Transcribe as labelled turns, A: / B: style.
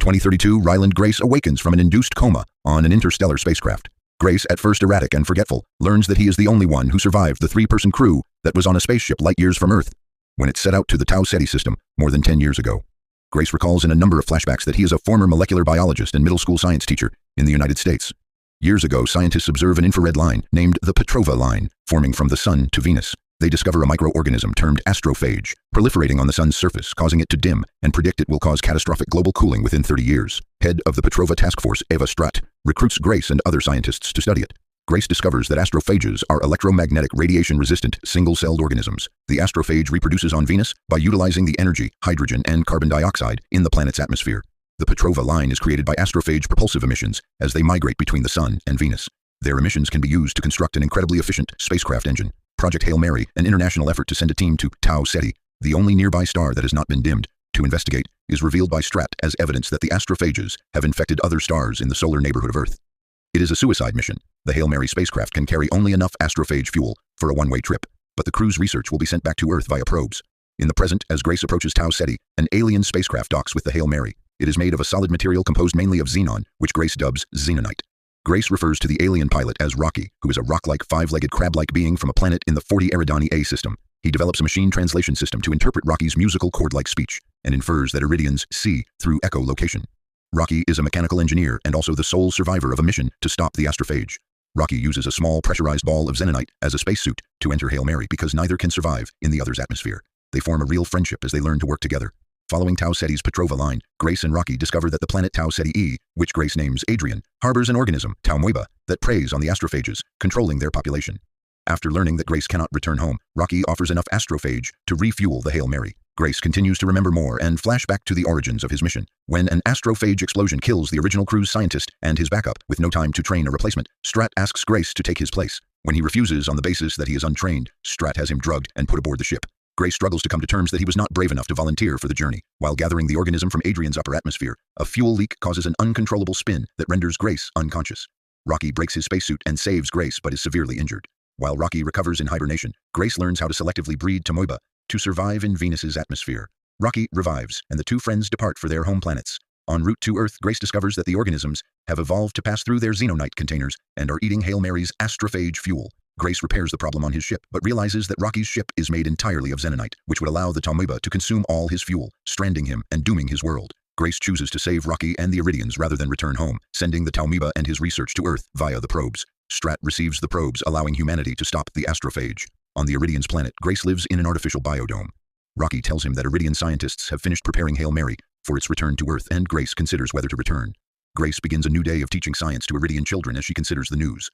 A: 2032, Ryland Grace awakens from an induced coma on an interstellar spacecraft. Grace, at first erratic and forgetful, learns that he is the only one who survived the three-person crew that was on a spaceship light years from Earth when it set out to the Tau Ceti system more than 10 years ago. Grace recalls in a number of flashbacks that he is a former molecular biologist and middle school science teacher in the United States. Years ago, scientists observe an infrared line named the Petrova line forming from the Sun to Venus. They discover a microorganism termed astrophage proliferating on the Sun's surface, causing it to dim, and predict it will cause catastrophic global cooling within 30 years. Head of the Petrova task force, Eva Stratt, recruits Grace and other scientists to study it. Grace discovers that astrophages are electromagnetic radiation-resistant, single-celled organisms. The astrophage reproduces on Venus by utilizing the energy, hydrogen, and carbon dioxide in the planet's atmosphere. The Petrova line is created by astrophage propulsive emissions as they migrate between the Sun and Venus. Their emissions can be used to construct an incredibly efficient spacecraft engine. Project Hail Mary, an international effort to send a team to Tau Ceti, the only nearby star that has not been dimmed, to investigate, is revealed by Stratt as evidence that the astrophages have infected other stars in the solar neighborhood of Earth. It is a suicide mission. The Hail Mary spacecraft can carry only enough astrophage fuel for a one-way trip, but the crew's research will be sent back to Earth via probes. In the present, as Grace approaches Tau Ceti, an alien spacecraft docks with the Hail Mary. It is made of a solid material composed mainly of xenon, which Grace dubs xenonite. Grace refers to the alien pilot as Rocky, who is a rock-like, five-legged, crab-like being from a planet in the 40 Eridani A system. He develops a machine translation system to interpret Rocky's musical chord-like speech, and infers that Iridians see through echolocation. Rocky is a mechanical engineer and also the sole survivor of a mission to stop the astrophage. Rocky uses a small pressurized ball of xenonite as a spacesuit to enter Hail Mary because neither can survive in the other's atmosphere. They form a real friendship as they learn to work together. Following Tau Ceti's Petrova line, Grace and Rocky discover that the planet Tau Ceti E, which Grace names Adrian, harbors an organism, Tau Moeba, that preys on the astrophages, controlling their population. After learning that Grace cannot return home, Rocky offers enough astrophage to refuel the Hail Mary. Grace continues to remember more and flash back to the origins of his mission. When an astrophage explosion kills the original crew's scientist and his backup, with no time to train a replacement, Stratt asks Grace to take his place. When he refuses on the basis that he is untrained, Stratt has him drugged and put aboard the ship. Grace struggles to come to terms that he was not brave enough to volunteer for the journey. While gathering the organism from Adrian's upper atmosphere, a fuel leak causes an uncontrollable spin that renders Grace unconscious. Rocky breaks his spacesuit and saves Grace but is severely injured. While Rocky recovers in hibernation, Grace learns how to selectively breed Tamoeba to survive in Venus's atmosphere. Rocky revives, and the two friends depart for their home planets. En route to Earth, Grace discovers that the organisms have evolved to pass through their xenonite containers and are eating Hail Mary's astrophage fuel. Grace repairs the problem on his ship, but realizes that Rocky's ship is made entirely of xenonite, which would allow the Tamoeba to consume all his fuel, stranding him and dooming his world. Grace chooses to save Rocky and the Iridians rather than return home, sending the Tamoeba and his research to Earth via the probes. Stratt receives the probes, allowing humanity to stop the astrophage. On the Iridians' planet, Grace lives in an artificial biodome. Rocky tells him that Iridian scientists have finished preparing Hail Mary for its return to Earth, and Grace considers whether to return. Grace begins a new day of teaching science to Iridian children as she considers the news.